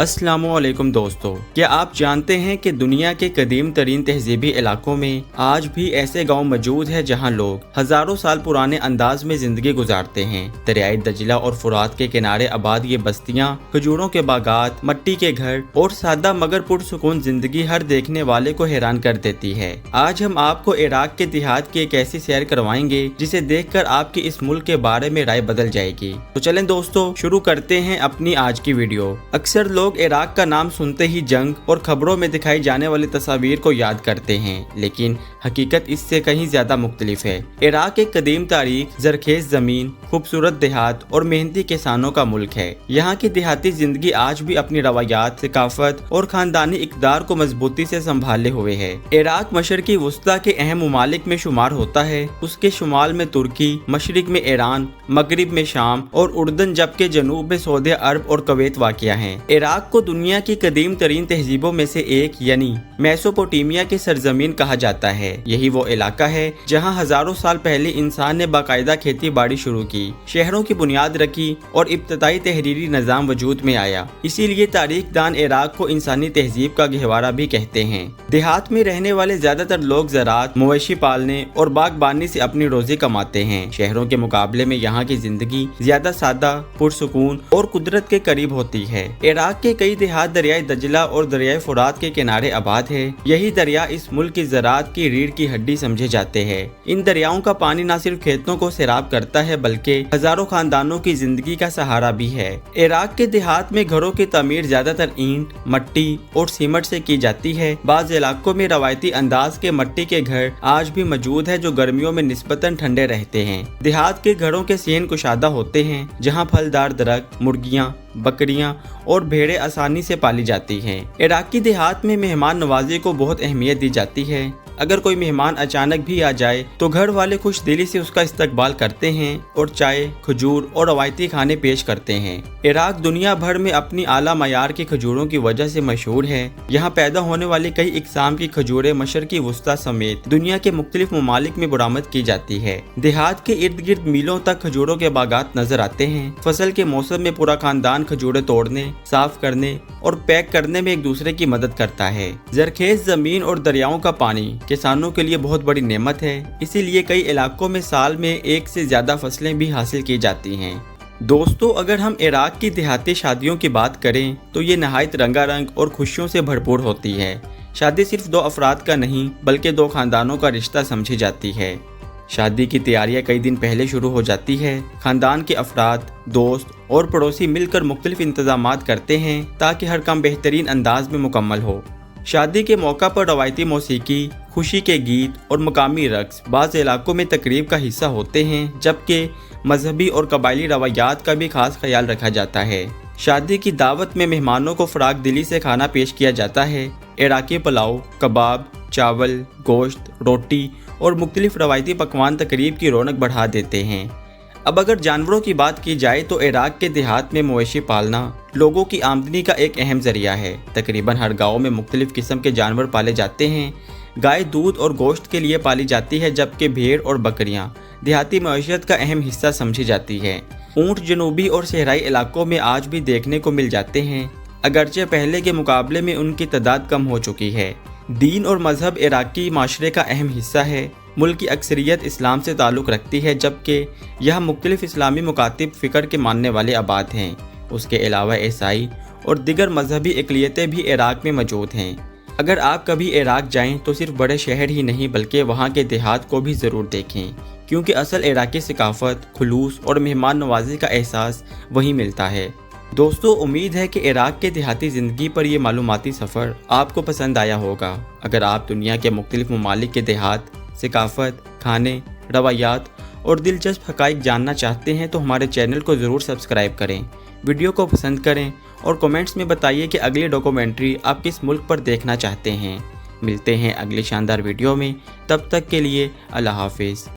अस्सलाम वालेकुम दोस्तों, क्या आप जानते हैं कि दुनिया के कदीम तरीन तहजीबी इलाकों में आज भी ऐसे गांव मौजूद हैं जहां लोग हजारों साल पुराने अंदाज में जिंदगी गुजारते हैं। दरियाए दजला और फुरात के किनारे आबाद ये बस्तियां खजूरों के बागात, मट्टी के घर और सादा मगर पुरसुकून जिंदगी हर देखने वाले को हैरान कर देती है। आज हम आपको इराक के देहात की एक ऐसी सैर करवाएंगे जिसे देखकर आपकी इस मुल्क के बारे में राय बदल जाएगी। तो चलें दोस्तों, शुरू करते हैं अपनी आज की वीडियो। अक्सर लोग इराक का नाम सुनते ही जंग और खबरों में दिखाई जाने वाली तस्वीर को याद करते हैं, लेकिन हकीकत इससे कहीं ज्यादा मुख्तलिफ है। इराक एक कदीम तारीख, जरखेज जमीन, खूबसूरत देहात और मेहनती किसानों का मुल्क है। यहाँ की देहाती जिंदगी आज भी अपनी रवायात, सकाफत और खानदानी इक़दार को मजबूती से संभाले हुए है। इराक मशरकी वस्ता के अहम ममालिक में शुमार होता है। उसके शुमाल में तुर्की, मशरिक में ईरान, मगरिब में शाम और उर्दन, जबकि जनूब में सऊदी अरब और कुवैत वाक़िया है। इराक को दुनिया की कदीम तरीन तहजीबों में से एक यानी मेसोपोटामिया की सरजमीन कहा जाता है। यही वो इलाका है जहां हजारों साल पहले इंसान ने बाकायदा खेती बाड़ी शुरू की, शहरों की बुनियाद रखी और इब्तदाई तहरीरी निज़ाम वजूद में आया। इसीलिए तारीख दान इराक को इंसानी तहजीब का गहवारा भी कहते हैं। देहात में रहने वाले ज्यादातर लोग ज़राअत, मवेशी पालने और बागबानी से अपनी रोजी कमाते हैं। शहरों के मुकाबले में यहाँ की जिंदगी ज्यादा सादा, पुरसुकून और कुदरत के करीब होती है। इराक के कई देहात दरियाए दजला और दरियाए फुरात के किनारे आबाद है। यही दरिया इस मुल्क की ज़राअत की रीढ़ की हड्डी समझे जाते हैं। इन दरियाओं का पानी न सिर्फ खेतों को सैराब करता है बल्कि हजारों खानदानों की जिंदगी का सहारा भी है। इराक के देहात में घरों की तामीर ज्यादातर ईंट, मट्टी और सीमेंट से की जाती है। बाज़ इलाकों में रवायती अंदाज के मट्टी के घर आज भी मौजूद है जो गर्मियों में निस्बतन ठंडे रहते हैं। देहात के घरों के सेन कुशादा होते हैं जहाँ फलदार दरख्त, मुर्गियाँ, बकरियां और भेड़ें आसानी से पाली जाती हैं। इराकी देहात में मेहमान नवाजी को बहुत अहमियत दी जाती है। अगर कोई मेहमान अचानक भी आ जाए तो घर वाले खुश दिली से उसका इस्तकबाल करते हैं और चाय, खजूर और रवायती खाने पेश करते हैं। इराक दुनिया भर में अपनी आला मयार की खजूरों की वजह से मशहूर है। यहाँ पैदा होने वाली कई इकसाम की खजूरें मशरकी वस्ता समेत दुनिया के मुख्तलिफ ममालिक में बरामद की जाती है। देहात के इर्द गिर्द मीलों तक खजूरों के बागात नजर आते हैं। फसल के मौसम में पूरा खानदान खजूरें तोड़ने, साफ करने और पैक करने में एक दूसरे की मदद करता है। जरखेज जमीन और दरियाओं का पानी किसानों के लिए बहुत बड़ी नेमत है, इसीलिए कई इलाकों में साल में एक से ज्यादा फसलें भी हासिल की जाती हैं। दोस्तों, अगर हम इराक की देहाती शादियों की बात करें तो ये नहायत रंगारंग और खुशियों से भरपूर होती है। शादी सिर्फ दो अफराद का नहीं बल्कि दो खानदानों का रिश्ता समझी जाती है। शादी की तैयारियां कई दिन पहले शुरू हो जाती है। खानदान के अफराद, दोस्त और पड़ोसी मिलकर मुख्तलिफ इंतजामात करते हैं ताकि हर काम बेहतरीन अंदाज में मुकम्मल हो। शादी के मौका पर रवायती मौसीकी, खुशी के गीत और मकामी रक्स बाज़ इलाकों में तकरीब का हिस्सा होते हैं, जबकि मजहबी और कबायली रवायात का भी खास ख्याल रखा जाता है। शादी की दावत में मेहमानों को फराग दिली से खाना पेश किया जाता है। इराकी पुलाव, कबाब, चावल, गोश्त, रोटी और मुख्तलिफ रवायती पकवान तकरीब की रौनक बढ़ा देते हैं। अब अगर जानवरों की बात की जाए तो इराक के देहात में मवेशी पालना लोगों की आमदनी का एक अहम जरिया है। तकरीबन हर गांव में मुख्तलिफ किस्म के जानवर पाले जाते हैं। गाय दूध और गोश्त के लिए पाली जाती है, जबकि भेड़ और बकरियां देहाती मईशत का अहम हिस्सा समझी जाती है। ऊँट जनूबी और सहराई इलाकों में आज भी देखने को मिल जाते हैं, अगरचे पहले के मुकाबले में उनकी तादाद कम हो चुकी है। दीन और मजहब इराकी माशरे का अहम हिस्सा है। मुल्क की अक्सरियत इस्लाम से ताल्लुक़ रखती है, जबकि यह मुख्तलिफ इस्लामी मुकातिब फ़िक्र के मानने वाले आबाद हैं। उसके अलावा ईसाई और दिगर मजहबी अक़लियतें भी इराक में मौजूद हैं। अगर आप कभी इराक जाएं तो सिर्फ बड़े शहर ही नहीं बल्कि वहाँ के देहात को भी ज़रूर देखें, क्योंकि असल इराकी सकाफ़त, खुलूस और मेहमान नवाजी का एहसास वहीं मिलता है। दोस्तों, उम्मीद है कि इराक के देहाती ज़िंदगी पर यह मालूमाती सफ़र आपको पसंद आया होगा। अगर आप दुनिया के मुख्तलिफ ममालिक के देहात, सकाफ़त, खाने, रवायात और दिलचस्प हक़ाइक़ जानना चाहते हैं तो हमारे चैनल को ज़रूर सब्सक्राइब करें, वीडियो को पसंद करें और कमेंट्स में बताइए कि अगली डॉक्यूमेंट्री आप किस मुल्क पर देखना चाहते हैं। मिलते हैं अगली शानदार वीडियो में, तब तक के लिए अल्लाह हाफिज़।